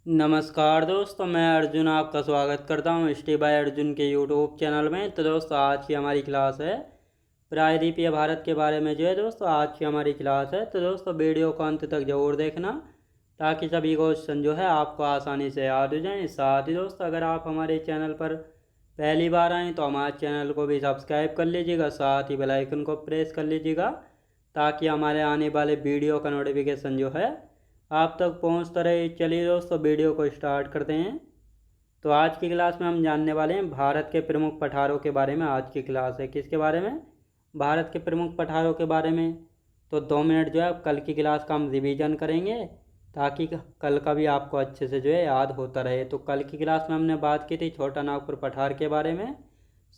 नमस्कार दोस्तों, मैं अर्जुन आपका स्वागत करता हूँ स्टडी बाय अर्जुन के यूट्यूब चैनल में। तो दोस्तों, आज की हमारी क्लास है प्रायद्वीपीय भारत के बारे में। जो है दोस्तों, आज की हमारी क्लास है। तो दोस्तों, वीडियो को अंत तक जरूर देखना ताकि सभी क्वेश्चन जो है आपको आसानी से याद हो जाएं। साथ ही दोस्तों, अगर आप हमारे चैनल पर पहली बार आएँ तो हमारे चैनल को भी सब्सक्राइब कर लीजिएगा, साथ ही बेल आइकन को प्रेस कर लीजिएगा ताकि हमारे आने वाले वीडियो का नोटिफिकेशन जो है आप तक पहुंचता रहे। चलिए दोस्तों, वीडियो को स्टार्ट करते हैं। तो आज की क्लास में हम जानने वाले हैं भारत के प्रमुख पठारों के बारे में। आज की क्लास है किसके बारे में? भारत के प्रमुख पठारों के बारे में। तो 2 मिनट जो है कल की क्लास का हम रिवीजन करेंगे ताकि कल का भी आपको अच्छे से जो है याद होता रहे। तो कल की क्लास में हमने बात की थी छोटा नागपुर पठार के बारे में,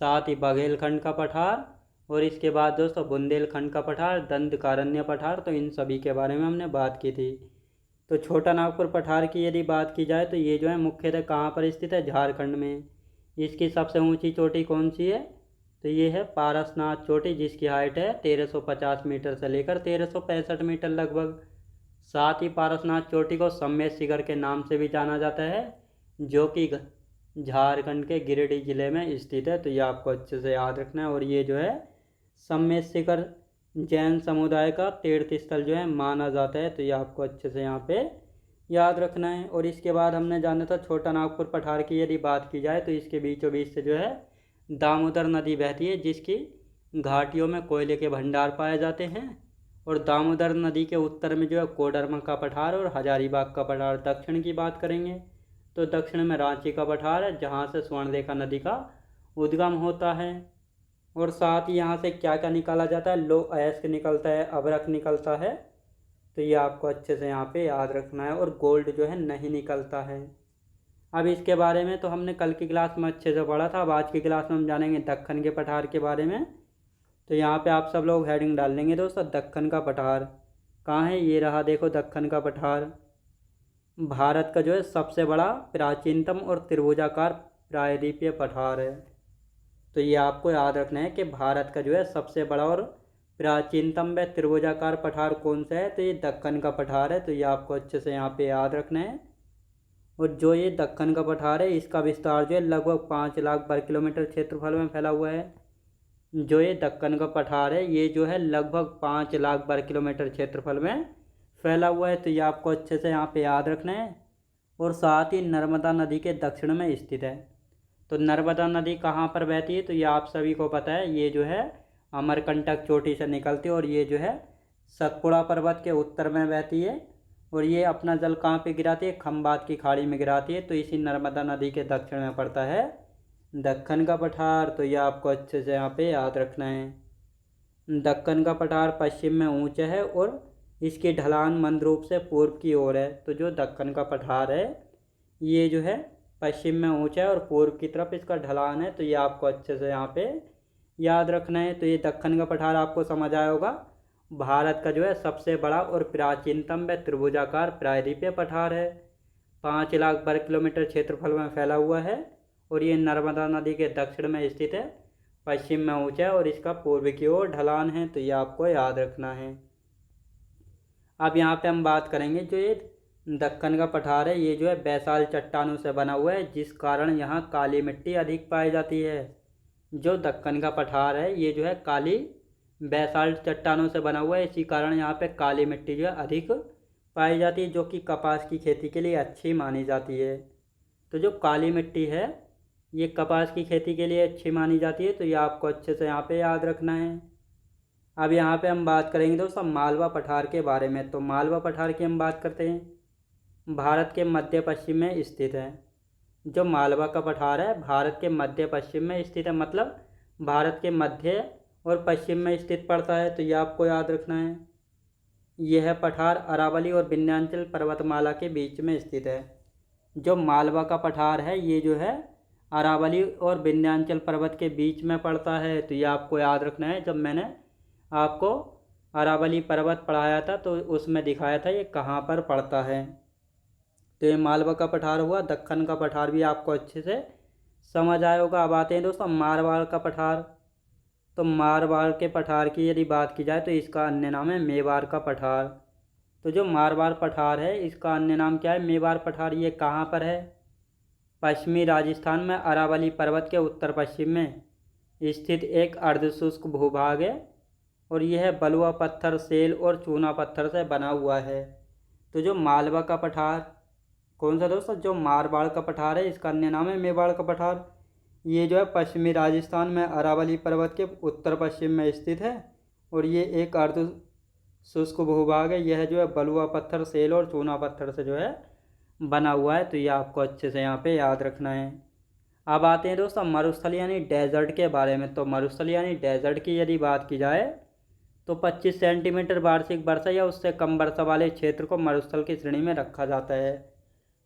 साथ ही बघेलखंड का पठार, और इसके बाद दोस्तों बुंदेलखंड का पठार, दंडकारण्य पठार। तो इन सभी के बारे में हमने बात की थी। तो छोटा नागपुर पठार की यदि बात की जाए तो ये जो है मुख्यतः कहाँ पर स्थित है? झारखंड में। इसकी सबसे ऊंची चोटी कौन सी है? तो ये है पारसनाथ चोटी, जिसकी हाइट है 1350 मीटर से लेकर 1365 मीटर लगभग। साथ ही पारसनाथ चोटी को सम्मेद शिखर के नाम से भी जाना जाता है, जो कि झारखंड के गिरिडीह जिले में स्थित है। तो ये आपको अच्छे से याद रखना है। और ये जो है सम्मेद शिखर जैन समुदाय का तीर्थ स्थल जो है माना जाता है। तो ये आपको अच्छे से यहाँ पे याद रखना है। और इसके बाद हमने जाना था छोटा नागपुर पठार की यदि बात की जाए तो इसके बीचों बीच से जो है दामोदर नदी बहती है, जिसकी घाटियों में कोयले के भंडार पाए जाते हैं। और दामोदर नदी के उत्तर में जो है कोडरमा का पठार और हजारीबाग का पठार। दक्षिण की बात करेंगे तो दक्षिण में रांची का पठार है, जहाँ से स्वर्णरेखा नदी का उद्गम होता है। और साथ ही यहाँ से क्या क्या निकाला जाता है? लो अयस्क निकलता है, अभ्रक निकलता है। तो ये आपको अच्छे से यहाँ पे याद रखना है। और गोल्ड जो है नहीं निकलता है। अब इसके बारे में तो हमने कल की क्लास में अच्छे से पढ़ा था। अब आज की क्लास में हम जानेंगे दक्कन के पठार के बारे में। तो यहाँ पे आप सब लोग हेडिंग डाल लेंगे दोस्तों, दक्कन का पठार कहाँ है? ये रहा देखो, दक्कन का पठार भारत का जो है सबसे बड़ा प्राचीनतम और त्रिभुजाकार प्रायद्वीपीय पठार है। तो ये आपको याद रखना है कि भारत का जो है सबसे बड़ा और प्राचीनतम व त्रिभुजाकार पठार कौन सा है? तो ये दक्कन का पठार है। तो ये आपको अच्छे से यहाँ पे याद रखना है। और जो ये दक्कन का पठार है, इसका विस्तार जो है लगभग 5 लाख वर्ग किलोमीटर क्षेत्रफल में फैला हुआ है। जो ये दक्कन का पठार है, ये जो है लगभग 5 लाख वर्ग किलोमीटर क्षेत्रफल में फैला हुआ है। तो ये आपको अच्छे से यहाँ पे याद रखना है। और साथ ही नर्मदा नदी के दक्षिण में स्थित है। तो नर्मदा नदी कहाँ पर बहती है? तो ये आप सभी को पता है, ये जो है अमरकंटक चोटी से निकलती है और ये जो है सतपुड़ा पर्वत के उत्तर में बहती है। और ये अपना जल कहाँ पे गिराती है? खंबात की खाड़ी में गिराती है। तो इसी नर्मदा नदी के दक्षिण में पड़ता है दक्कन का पठार। तो ये आपको अच्छे से यहाँ पे याद रखना है। दक्कन का पठार पश्चिम में ऊंचा है और इसकी ढलान मंद रूप से पूर्व की ओर है। तो जो दक्कन का पठार है, ये जो है पश्चिम में ऊंचा है और पूर्व की तरफ इसका ढलान है। तो ये आपको अच्छे से यहाँ पे याद रखना है। तो ये दक्कन का पठार आपको समझ आया होगा, भारत का जो है सबसे बड़ा और प्राचीनतम व त्रिभुजाकार प्रायद्वीपीय पठार है। 5 लाख वर्ग किलोमीटर क्षेत्रफल में फैला हुआ है। और ये नर्मदा नदी के दक्षिण में स्थित है, पश्चिम में ऊंचा है और इसका पूर्व की ओर ढलान है। तो ये आपको याद रखना है। अब यहाँ पे हम बात करेंगे, जो ये दक्कन का पठार है, ये जो है बैसाल चट्टानों से बना हुआ है, जिस कारण यहाँ काली मिट्टी अधिक पाई जाती है। जो दक्कन का पठार है, ये जो है काली बैसाल्ट चट्टानों से बना हुआ है, इसी कारण यहाँ पे काली मिट्टी जो है अधिक पाई जाती है, जो कि कपास की खेती के लिए अच्छी मानी जाती है। तो जो काली मिट्टी है, ये कपास की खेती के लिए अच्छी मानी जाती है। तो ये आपको अच्छे से यहाँ पे याद रखना है। अब यहाँ पे हम बात करेंगे दोस्तों मालवा पठार के बारे में। तो मालवा पठार की हम बात करते हैं। भारत के मध्य पश्चिम में स्थित है। जो मालवा का पठार है, भारत के मध्य पश्चिम में स्थित है, मतलब भारत के मध्य और पश्चिम में स्थित पड़ता है। तो ये आपको याद रखना है। यह पठार अरावली और विंध्याचल पर्वतमाला के बीच में स्थित है। जो मालवा का पठार है, ये जो है अरावली और विंध्याचल पर्वत के बीच में पड़ता है। तो ये आपको याद रखना है। जब मैंने आपको अरावली पर्वत पढ़ाया था तो उसमें दिखाया था ये कहाँ पर पड़ता है। तो ये मालवा का पठार हुआ। दक्कन का पठार भी आपको अच्छे से समझ आया होगा। अब आते हैं दोस्तों मारवाड़ का पठार। तो मारवाड़ के पठार की यदि बात की जाए तो इसका अन्य नाम है मेवाड़ का पठार। तो जो मारवाड़ पठार है इसका अन्य नाम क्या है? मेवाड़ पठार। ये कहाँ पर है? पश्चिमी राजस्थान में अरावली पर्वत के उत्तर पश्चिम में स्थित एक अर्धशुष्क भूभाग है और यह बलुआ पत्थर, सेल और चूना पत्थर से बना हुआ है। तो जो मालवा का पठार कौन सा दोस्तों? जो मारवाड़ का पठार है इसका अन्य नाम है मेवाड़ का पठार। ये जो है पश्चिमी राजस्थान में अरावली पर्वत के उत्तर पश्चिम में स्थित है और ये एक अर्ध शुष्क भूभाग है। यह जो है बलुआ पत्थर, सेल और चूना पत्थर से जो है बना हुआ है। तो ये आपको अच्छे से यहाँ पे याद रखना है। अब आते हैं दोस्तों मरुस्थल यानी डेजर्ट के बारे में। तो मरुस्थल यानी डेजर्ट की यदि बात की जाए तो 25 सेंटीमीटर वार्षिक वर्षा या उससे कम वर्षा वाले क्षेत्र को मरुस्थल की श्रेणी में रखा जाता है।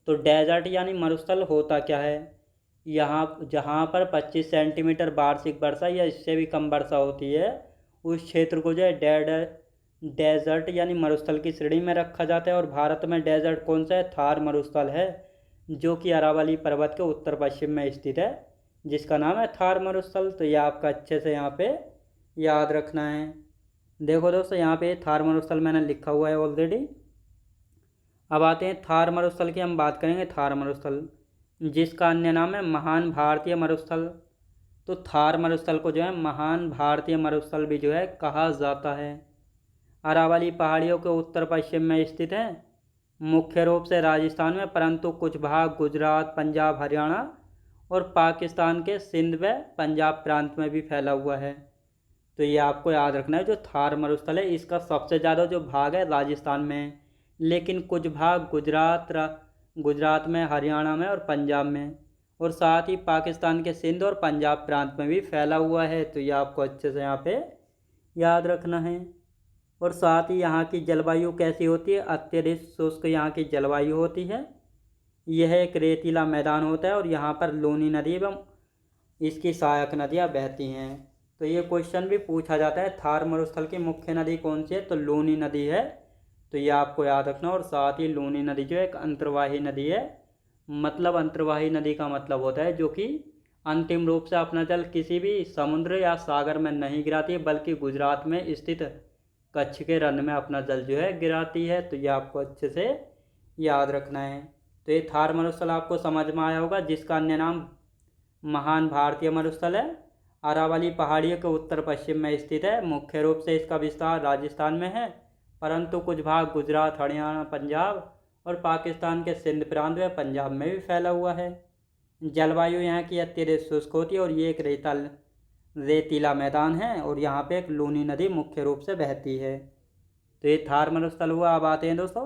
तो डेजर्ट यानी मरुस्थल होता क्या है? यहाँ जहाँ पर 25 सेंटीमीटर वार्षिक वर्षा या इससे भी कम वर्षा होती है उस क्षेत्र को जो है डेजर्ट यानी मरुस्थल की श्रेणी में रखा जाता है। और भारत में डेजर्ट कौन सा है? थार मरुस्थल है, जो कि अरावली पर्वत के उत्तर पश्चिम में स्थित है, जिसका नाम है थार मरुस्थल। तो ये आपका अच्छे से यहाँ पे याद रखना है। देखो दोस्तों यहाँ पे थार मरुस्थल मैंने लिखा हुआ है ऑलरेडी। अब आते हैं थार मरुस्थल की हम बात करेंगे। थार मरुस्थल जिसका अन्य नाम है महान भारतीय मरुस्थल। तो थार मरुस्थल को जो है महान भारतीय मरुस्थल भी जो है कहा जाता है। अरावली पहाड़ियों के उत्तर पश्चिम में स्थित है, मुख्य रूप से राजस्थान में, परंतु कुछ भाग गुजरात, पंजाब, हरियाणा और पाकिस्तान के सिंध व पंजाब प्रांत में भी फैला हुआ है। तो ये आपको याद रखना है। जो थार मरुस्थल है इसका सबसे ज़्यादा जो भाग है राजस्थान में, लेकिन कुछ भाग गुजरात में, हरियाणा में और पंजाब में, और साथ ही पाकिस्तान के सिंध और पंजाब प्रांत में भी फैला हुआ है। तो ये आपको अच्छे से यहाँ पे याद रखना है। और साथ ही यहाँ की जलवायु कैसी होती है? अत्यधिक शुष्क यहाँ की जलवायु होती है। यह एक रेतीला मैदान होता है और यहाँ पर लूनी नदी एवं इसकी सहायक नदियाँ बहती हैं। तो ये क्वेश्चन भी पूछा जाता है, थार मरुस्थल की मुख्य नदी कौन सी है? तो लूनी नदी है। तो ये आपको याद रखना। और साथ ही लूनी नदी जो एक अंतर्वाही नदी है। मतलब अंतर्वाही नदी का मतलब होता है जो कि अंतिम रूप से अपना जल किसी भी समुद्र या सागर में नहीं गिराती है, बल्कि गुजरात में स्थित कच्छ के रन में अपना जल जो है गिराती है। तो ये आपको अच्छे से याद रखना है। तो ये थार मरुस्थल आपको समझ में आया होगा, जिसका अन्य नाम महान भारतीय मरुस्थल है। अरावली पहाड़ियों के उत्तर पश्चिम में स्थित है। मुख्य रूप से इसका विस्तार राजस्थान में है, परंतु कुछ भाग गुजरात, हरियाणा, पंजाब और पाकिस्तान के सिंध प्रांत व पंजाब में भी फैला हुआ है। जलवायु यहाँ की अत्यधिक शुष्क होती है और ये एक रेतीला मैदान है और यहाँ पे एक लूनी नदी मुख्य रूप से बहती है। तो ये थार मरुस्थल हुआ। अब आते हैं दोस्तों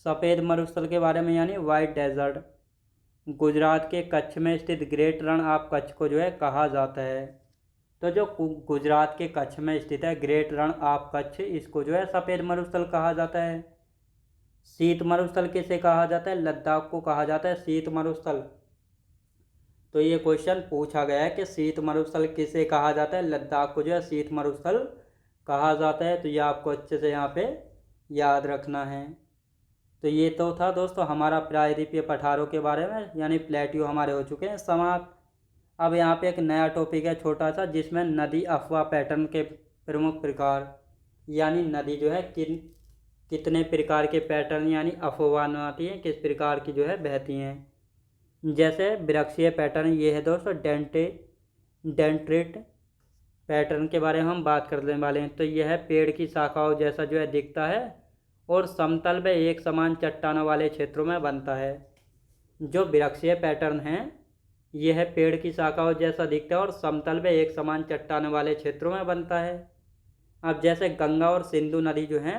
सफ़ेद मरुस्थल के बारे में यानी वाइट डेजर्ट। गुजरात के कच्छ में स्थित ग्रेट रण ऑफ कच्छ को जो है कहा जाता है। तो जो गुजरात के कच्छ में स्थित है ग्रेट रण ऑफ कच्छ, इसको जो है सफ़ेद मरुस्थल कहा जाता है। शीत मरुस्थल किसे कहा जाता है? लद्दाख को कहा जाता है शीत मरुस्थल। तो ये क्वेश्चन पूछा गया है कि शीत मरुस्थल किसे कहा जाता है? लद्दाख को जो है शीत मरुस्थल कहा जाता है। तो ये आपको अच्छे से यहाँ पे याद रखना है। तो ये तो था दोस्तों हमारा प्रायद्वीपीय पठारों के बारे में, यानी प्लेट्यू हमारे हो चुके हैं समाप्त। अब यहाँ पे एक नया टॉपिक है छोटा सा, जिसमें नदी अफवाह पैटर्न के प्रमुख प्रकार, यानी नदी जो है कितने प्रकार के पैटर्न यानी अफवाह बनाती हैं, किस प्रकार की जो है बहती हैं। जैसे वृक्षीय पैटर्न, ये है दोस्तों डेंट्रिट पैटर्न के बारे में हम बात करने वाले हैं। तो यह है पेड़ की शाखाओं जैसा जो है दिखता है और समतल में एक समान चट्टानों वाले क्षेत्रों में बनता है। जो वृक्षीय पैटर्न है यह है पेड़ की शाखाओं जैसा दिखता है और समतल में एक समान चट्टानों वाले क्षेत्रों में बनता है। अब जैसे गंगा और सिंधु नदी जो है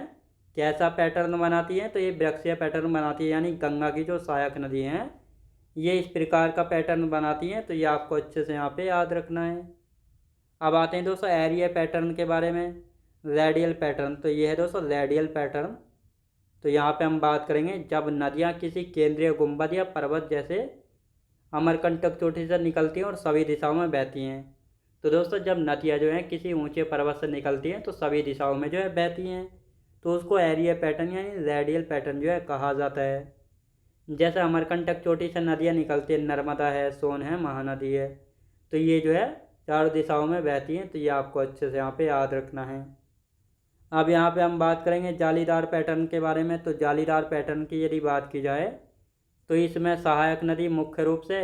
कैसा पैटर्न बनाती है? तो ये वृक्षीय पैटर्न बनाती है, यानी गंगा की जो सहायक नदी हैं ये इस प्रकार का पैटर्न बनाती हैं। तो ये आपको अच्छे से यहाँ पे याद रखना है। अब आते हैं दोस्तों एरिया पैटर्न के बारे में। रेडियल पैटर्न, तो ये है दोस्तों रेडियल पैटर्न। तो यहाँ पे हम बात करेंगे जब नदियाँ किसी केंद्रीय गुंबद या पर्वत जैसे अमरकंटक चोटी से निकलती हैं और सभी दिशाओं में बहती हैं। तो दोस्तों जब नदियाँ जो हैं किसी ऊंचे पर्वत से निकलती हैं तो सभी दिशाओं में जो है बहती हैं, तो उसको एरिया पैटर्न यानी रेडियल पैटर्न जो है कहा जाता है। जैसे अमरकंटक चोटी से नदियाँ निकलती हैं, नर्मदा है, सोन है, महानदी है, तो ये जो है चारों दिशाओं में बहती हैं। तो ये आपको अच्छे से यहाँ पे याद रखना है। अब यहाँ पे हम बात करेंगे जालीदार पैटर्न के बारे में। तो जालीदार पैटर्न की यदि बात की जाए तो इसमें सहायक नदी मुख्य रूप से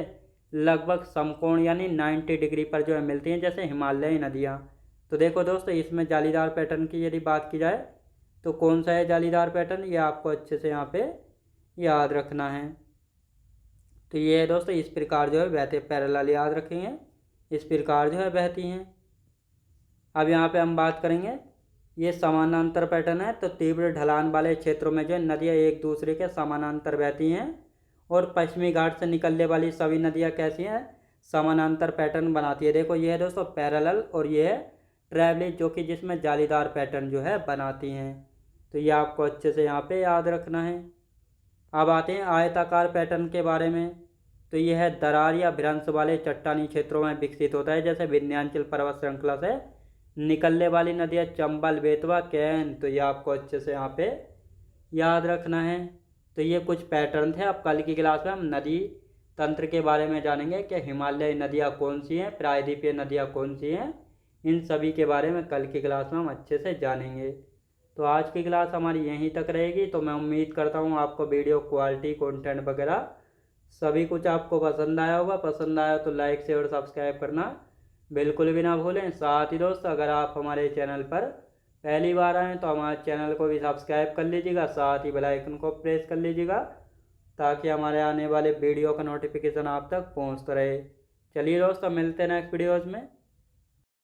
लगभग समकोण यानी 90 डिग्री पर जो है मिलती हैं, जैसे हिमालयी नदियाँ। तो देखो दोस्तों, इसमें जालीदार पैटर्न की यदि बात की जाए तो कौन सा है जालीदार पैटर्न, ये आपको अच्छे से यहाँ पे याद रखना है। तो ये है दोस्तों, इस प्रकार जो है बहते पैरेलल याद रखेंगे, इस प्रकार जो है बहती हैं। अब यहाँ पे हम बात करेंगे, ये समानांतर पैटर्न है। तो तीव्र ढलान वाले क्षेत्रों में जो है नदियाँ एक दूसरे के समानांतर बहती हैं, और पश्चिमी घाट से निकलने वाली सभी नदियाँ कैसी हैं, समानांतर पैटर्न बनाती है। देखो ये है दोस्तों पैरेलल, और ये है ट्रैवलिंग, जो कि जिसमें जालीदार पैटर्न जो है बनाती हैं। तो ये आपको अच्छे से यहाँ पे याद रखना है। अब आते हैं आयताकार पैटर्न के बारे में। तो यह है दरार या भ्रंश वाले चट्टानी क्षेत्रों में विकसित होता है, जैसे विंध्याचल पर्वत श्रृंखला से निकलने वाली नदियाँ चंबल, बेतवा, कैन। तो ये आपको अच्छे से यहाँ पे याद रखना है। तो ये कुछ पैटर्न थे। अब कल की क्लास में हम नदी तंत्र के बारे में जानेंगे कि हिमालयी नदियाँ कौन सी हैं, प्रायद्वीपीय नदियाँ कौन सी हैं, इन सभी के बारे में कल की क्लास में हम अच्छे से जानेंगे। तो आज की क्लास हमारी यहीं तक रहेगी। तो मैं उम्मीद करता हूँ आपको वीडियो क्वालिटी, कंटेंट वगैरह सभी कुछ आपको पसंद आया होगा। पसंद आया तो लाइक, शेयर और सब्सक्राइब करना बिल्कुल भी ना भूलें। साथ ही दोस्त, अगर आप हमारे चैनल पर पहली बार आएँ तो हमारे चैनल को भी सब्सक्राइब कर लीजिएगा, साथ ही बेल आइकन को प्रेस कर लीजिएगा, ताकि हमारे आने वाले वीडियो का नोटिफिकेशन आप तक पहुँचता रहे। चलिए दोस्तों, मिलते हैं नेक्स्ट वीडियोज़ में।